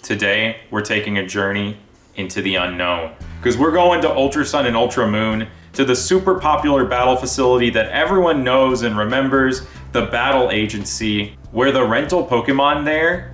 Today, we're taking a journey into the unknown. Because we're going to Ultra Sun and Ultra Moon, to the super popular battle facility that everyone knows and remembers, the Battle Agency, where the rental Pokemon there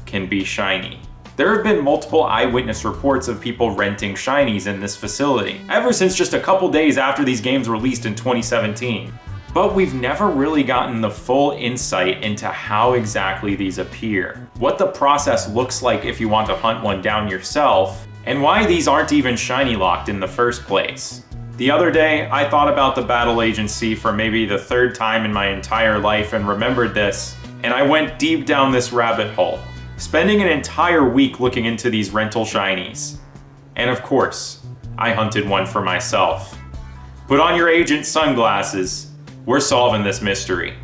can be shiny. There have been multiple eyewitness reports of people renting shinies in this facility, ever since just a couple days after these games released in 2017. But we've never really gotten the full insight into how exactly these appear, what the process looks like if you want to hunt one down yourself, and why these aren't even shiny locked in the first place. The other day, I thought about the Battle Agency for maybe the third time in my entire life and remembered this, and I went deep down this rabbit hole, spending an entire week looking into these rental shinies. And of course, I hunted one for myself. Put on your agent sunglasses. We're solving this mystery.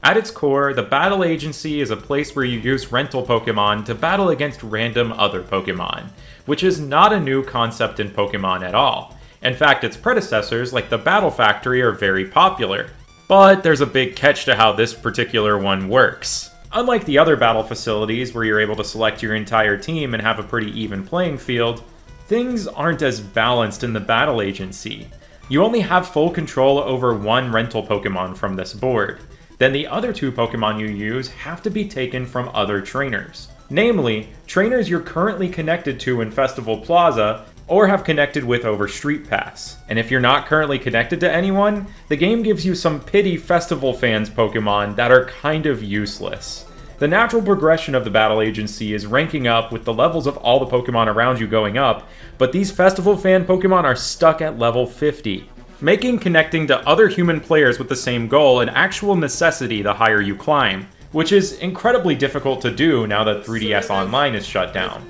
At its core, the Battle Agency is a place where you use rental Pokemon to battle against random other Pokemon, which is not a new concept in Pokemon at all. In fact, its predecessors, like the Battle Factory, are very popular. But there's a big catch to how this particular one works. Unlike the other battle facilities where you're able to select your entire team and have a pretty even playing field, things aren't as balanced in the Battle Agency. You only have full control over one rental Pokemon from this board. Then the other two Pokemon you use have to be taken from other trainers. Namely, trainers you're currently connected to in Festival Plaza, or have connected with over Street Pass. And if you're not currently connected to anyone, the game gives you some pity Festival fans Pokemon that are kind of useless. The natural progression of the Battle Agency is ranking up with the levels of all the Pokemon around you going up, but these Festival fan Pokemon are stuck at level 50, making connecting to other human players with the same goal an actual necessity the higher you climb, which is incredibly difficult to do now that 3DS Online is shut down.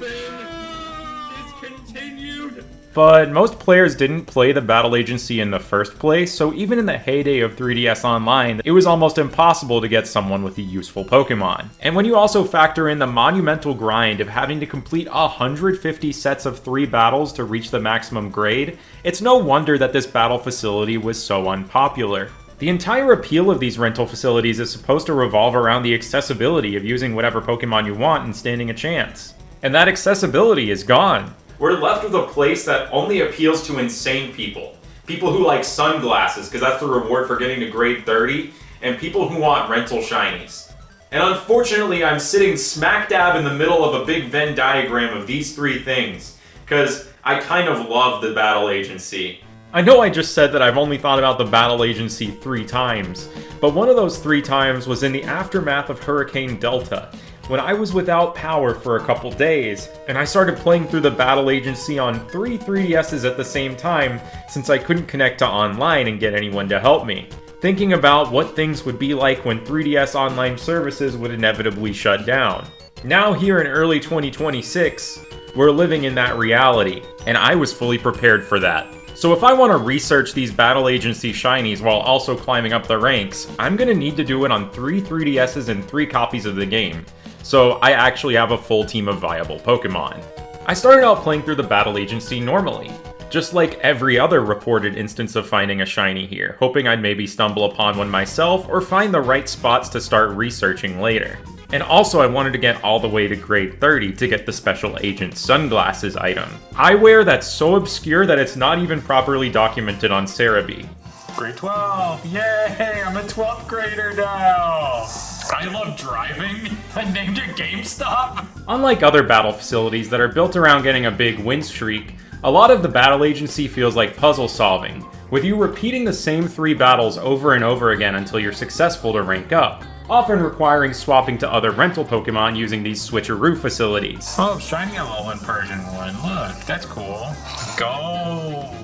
But most players didn't play the Battle Agency in the first place, so even in the heyday of 3DS Online, it was almost impossible to get someone with a useful Pokemon. And when you also factor in the monumental grind of having to complete 150 sets of 3 battles to reach the maximum grade, it's no wonder that this battle facility was so unpopular. The entire appeal of these rental facilities is supposed to revolve around the accessibility of using whatever Pokemon you want and standing a chance. And that accessibility is gone. We're left with a place that only appeals to insane people. People who like sunglasses, because that's the reward for getting to grade 30, and people who want rental shinies. And unfortunately, I'm sitting smack dab in the middle of a big Venn diagram of these 3 things, because I kind of love the Battle Agency. I know I just said that I've only thought about the Battle Agency 3 times, but one of those 3 times was in the aftermath of Hurricane Delta, when I was without power for a couple days, and I started playing through the Battle Agency on 3 3DSs at the same time since I couldn't connect to online and get anyone to help me, thinking about what things would be like when 3DS online services would inevitably shut down. Now here in early 2026, we're living in that reality, and I was fully prepared for that. So if I want to research these Battle Agency shinies while also climbing up the ranks, I'm going to need to do it on 3 3DSs and 3 copies of the game. So I actually have a full team of viable Pokemon. I started out playing through the Battle Agency normally, just like every other reported instance of finding a shiny here, hoping I'd maybe stumble upon one myself or find the right spots to start researching later. And also I wanted to get all the way to grade 30 to get the Special Agent Sunglasses item. Eyewear that's so obscure that it's not even properly documented on Cerebi. Grade 12! Yay! I'm a 12th grader now! I love driving. I named it GameStop. Unlike other battle facilities that are built around getting a big win streak, a lot of the Battle Agency feels like puzzle solving, with you repeating the same 3 battles over and over again until you're successful to rank up, often requiring swapping to other rental Pokemon using these switcheroo facilities. Oh, shiny Alolan Persian one. Look, that's cool. Gold.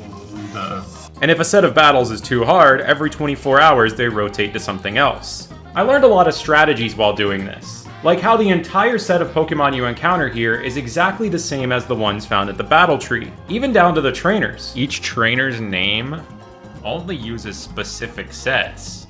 And if a set of battles is too hard, every 24 hours they rotate to something else. I learned a lot of strategies while doing this, like how the entire set of Pokemon you encounter here is exactly the same as the ones found at the Battle Tree, even down to the trainers. Each trainer's name only uses specific sets.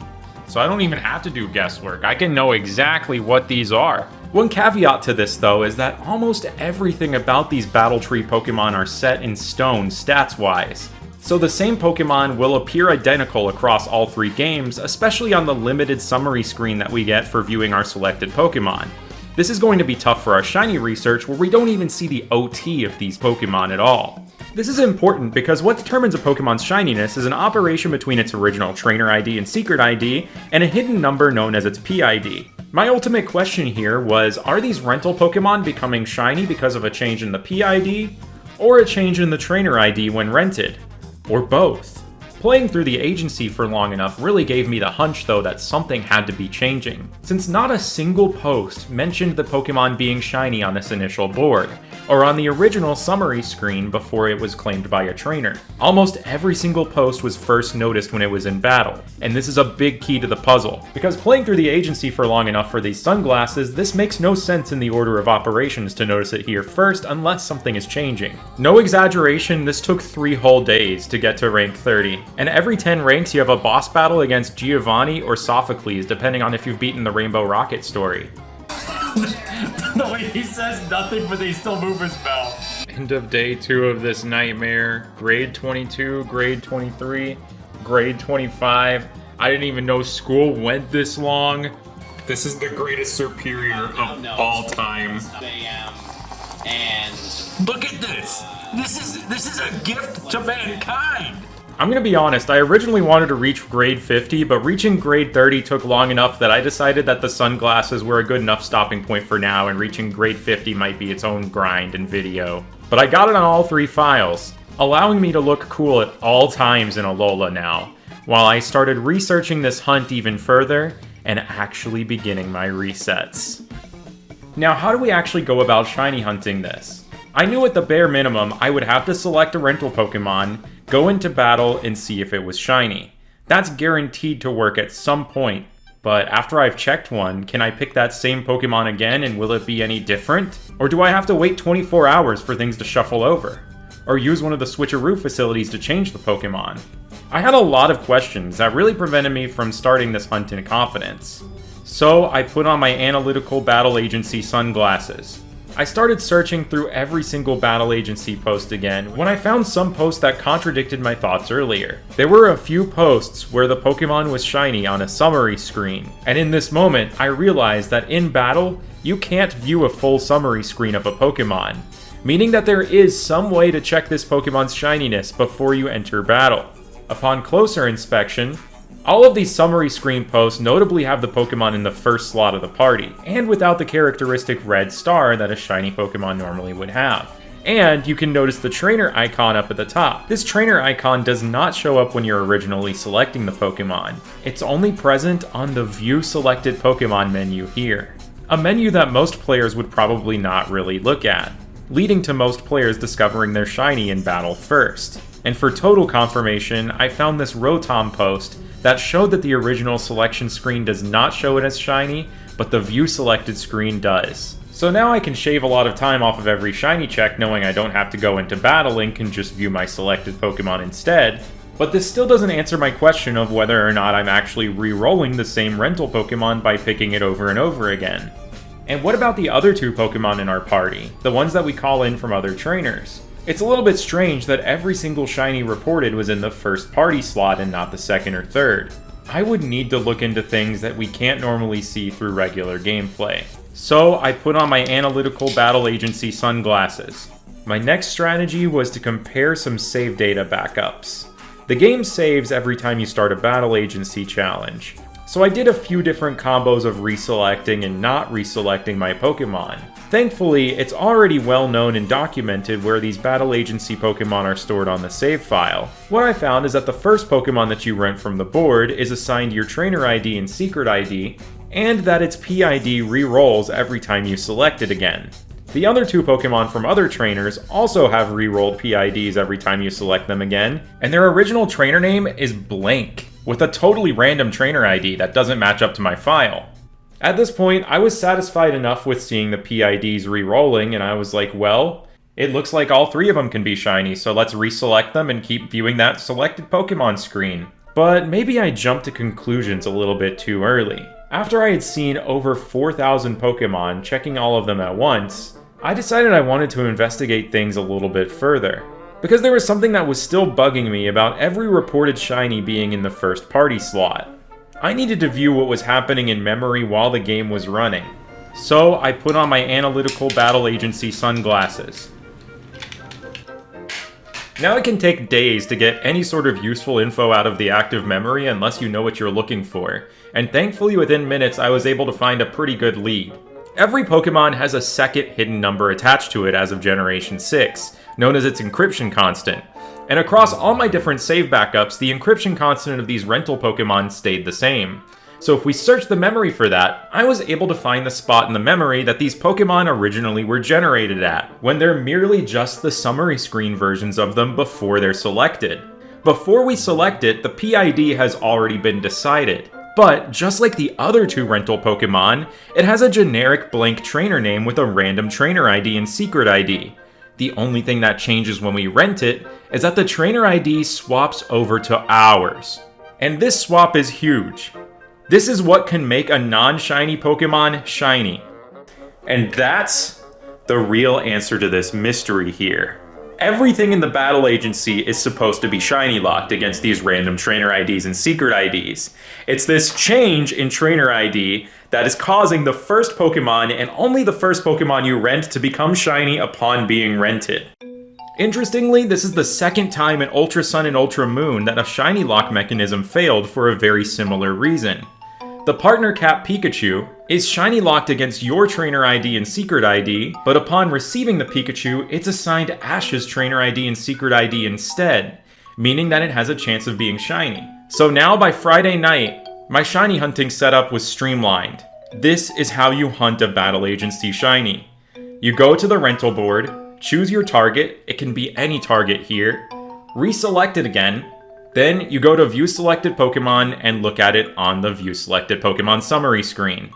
so I don't even have to do guesswork. I can know exactly what these are. One caveat to this, though, is that almost everything about these Battle Tree Pokemon are set in stone stats-wise. So the same Pokemon will appear identical across all 3 games, especially on the limited summary screen that we get for viewing our selected Pokemon. This is going to be tough for our shiny research, where we don't even see the OT of these Pokemon at all. This is important because what determines a Pokemon's shininess is an operation between its original Trainer ID and Secret ID, and a hidden number known as its PID. My ultimate question here was, are these rental Pokemon becoming shiny because of a change in the PID, or a change in the Trainer ID when rented? Or both? Playing through the agency for long enough really gave me the hunch, though, that something had to be changing, since not a single post mentioned the Pokemon being shiny on this initial board, or on the original summary screen before it was claimed by a trainer. Almost every single post was first noticed when it was in battle, and this is a big key to the puzzle, because playing through the agency for long enough for these sunglasses, this makes no sense in the order of operations to notice it here first unless something is changing. No exaggeration, this took 3 whole days to get to rank 30. And every 10 ranks you have a boss battle against Giovanni or Sophocles, depending on if you've beaten the Rainbow Rocket story. The way he says nothing, but they still move his mouth. End of day 2 of this nightmare. Grade 22, grade 23, grade 25. I didn't even know school went this long. This is the greatest superior of all time. And look at this. This is a gift to mankind. I'm gonna be honest, I originally wanted to reach grade 50, but reaching grade 30 took long enough that I decided that the sunglasses were a good enough stopping point for now, and reaching grade 50 might be its own grind and video. But I got it on all 3 files, allowing me to look cool at all times in Alola now, while I started researching this hunt even further, and actually beginning my resets. Now, how do we actually go about shiny hunting this? I knew at the bare minimum I would have to select a rental Pokemon, go into battle, and see if it was shiny. That's guaranteed to work at some point, but after I've checked one, can I pick that same Pokemon again and will it be any different? Or do I have to wait 24 hours for things to shuffle over? Or use one of the switcheroo facilities to change the Pokemon? I had a lot of questions that really prevented me from starting this hunt in confidence. So I put on my analytical battle agency sunglasses. I started searching through every single battle agency post again when I found some posts that contradicted my thoughts earlier. There were a few posts where the Pokemon was shiny on a summary screen, and in this moment I realized that in battle, you can't view a full summary screen of a Pokemon, meaning that there is some way to check this Pokemon's shininess before you enter battle. Upon closer inspection, all of these summary screen posts notably have the Pokemon in the first slot of the party, and without the characteristic red star that a shiny Pokemon normally would have. And you can notice the trainer icon up at the top. This trainer icon does not show up when you're originally selecting the Pokemon. It's only present on the View Selected Pokemon menu here, a menu that most players would probably not really look at, leading to most players discovering their shiny in battle first. And for total confirmation, I found this Rotom post that showed that the original selection screen does not show it as shiny, but the view selected screen does. So now I can shave a lot of time off of every shiny check knowing I don't have to go into battle and can just view my selected Pokemon instead, but this still doesn't answer my question of whether or not I'm actually re-rolling the same rental Pokemon by picking it over and over again. And what about the other 2 Pokemon in our party, the ones that we call in from other trainers? It's a little bit strange that every single shiny reported was in the first party slot and not the second or third. I would need to look into things that we can't normally see through regular gameplay. So I put on my analytical battle agency sunglasses. My next strategy was to compare some save data backups. The game saves every time you start a battle agency challenge, so I did a few different combos of reselecting and not reselecting my Pokemon. Thankfully, it's already well known and documented where these battle agency Pokemon are stored on the save file. What I found is that the first Pokemon that you rent from the board is assigned your trainer ID and secret ID, and that its PID re-rolls every time you select it again. The other 2 Pokemon from other trainers also have re-rolled PIDs every time you select them again, and their original trainer name is blank, with a totally random trainer ID that doesn't match up to my file. At this point, I was satisfied enough with seeing the PIDs re-rolling, and I was like, well, it looks like all 3 of them can be shiny, so let's reselect them and keep viewing that selected Pokemon screen. But maybe I jumped to conclusions a little bit too early. After I had seen over 4,000 Pokemon, checking all of them at once, I decided I wanted to investigate things a little bit further. Because there was something that was still bugging me about every reported shiny being in the first party slot. I needed to view what was happening in memory while the game was running. So I put on my analytical battle agency sunglasses. Now it can take days to get any sort of useful info out of the active memory unless you know what you're looking for, and thankfully within minutes I was able to find a pretty good lead. Every Pokemon has a second hidden number attached to it as of Generation 6, known as its encryption constant, and across all my different save backups, the encryption constant of these rental Pokemon stayed the same. So if we search the memory for that, I was able to find the spot in the memory that these Pokemon originally were generated at, when they're merely just the summary screen versions of them before they're selected. Before we select it, the PID has already been decided. But, just like the other two rental Pokemon, it has a generic blank trainer name with a random trainer ID and secret ID. The only thing that changes when we rent it is that the trainer ID swaps over to ours. And this swap is huge. This is what can make a non-shiny Pokemon shiny. And that's the real answer to this mystery here. Everything in the battle agency is supposed to be shiny locked against these random trainer IDs and secret IDs. It's this change in trainer ID that is causing the first Pokemon and only the first Pokemon you rent to become shiny upon being rented. Interestingly, this is the second time in Ultra Sun and Ultra Moon that a shiny lock mechanism failed for a very similar reason. The partner Cap Pikachu is shiny locked against your trainer ID and secret ID, but upon receiving the Pikachu, it's assigned Ash's trainer ID and secret ID instead, meaning that it has a chance of being shiny. So now by Friday night, my shiny hunting setup was streamlined. This is how you hunt a battle agency shiny. You go to the rental board, choose your target, it can be any target here, reselect it again, then you go to View Selected Pokemon and look at it on the View Selected Pokemon summary screen.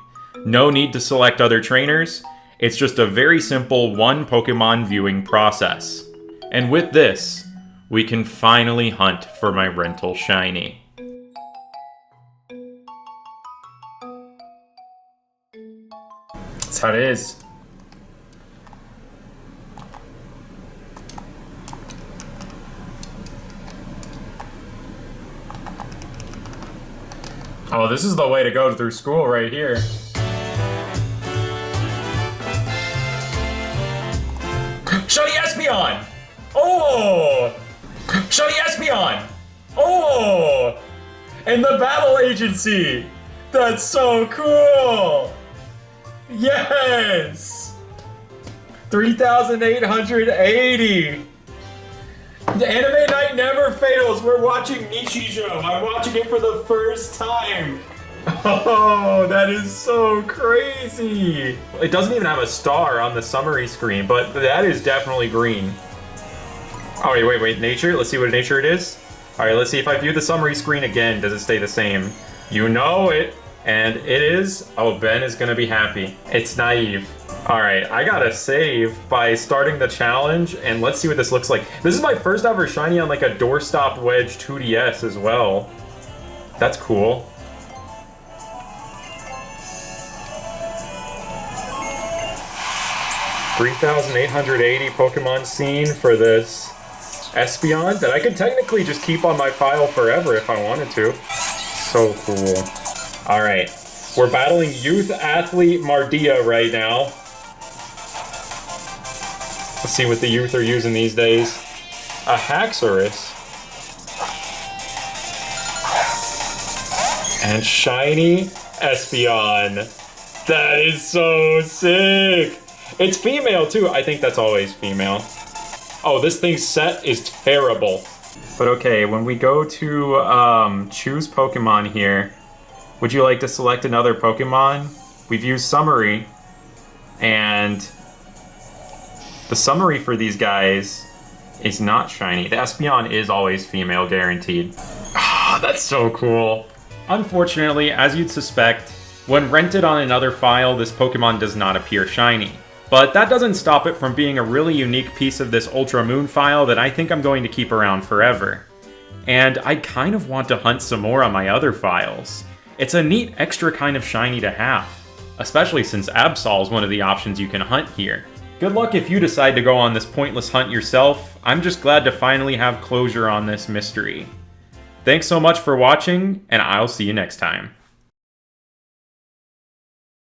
No need to select other trainers, it's just a very simple one Pokemon viewing process. And with this, we can finally hunt for my rental shiny. That's how it is. Oh, this is the way to go through school right here. Shiny Espeon! Oh! Shiny Espeon! Oh! And the battle agency! That's so cool! Yes! 3,880! The anime night never fails. We're watching Nishijo. I'm watching it for the first time. Oh, that is so crazy. It doesn't even have a star on the summary screen, but that is definitely green. Oh, wait, nature? Let's see what nature it is. All right, let's see if I view the summary screen again. Does it stay the same? You know it. And it is. Oh, Ben is gonna be happy. It's naive. Alright, I gotta save by starting the challenge, and let's see what this looks like. This is my first ever shiny on like a doorstop wedge 2DS as well. That's cool. $3,880 Pokemon scene for this Espeon that I could technically just keep on my file forever if I wanted to. So cool. Alright, we're battling Youth Athlete Mardia right now. Let's see what the youth are using these days. A Haxorus. And shiny Espeon. That is so sick. It's female too. I think that's always female. Oh, this thing's set is terrible. But okay, when we go to choose Pokemon here, would you like to select another Pokemon? We've used summary, and the summary for these guys is not shiny. The Espeon is always female guaranteed. Ah, that's so cool. Unfortunately, as you'd suspect, when rented on another file, this Pokemon does not appear shiny. But that doesn't stop it from being a really unique piece of this Ultra Moon file that I think I'm going to keep around forever. and I kind of want to hunt some more on my other files. It's a neat extra kind of shiny to have, especially since Absol is one of the options you can hunt here. Good luck if you decide to go on this pointless hunt yourself. I'm just glad to finally have closure on this mystery. Thanks so much for watching, and I'll see you next time.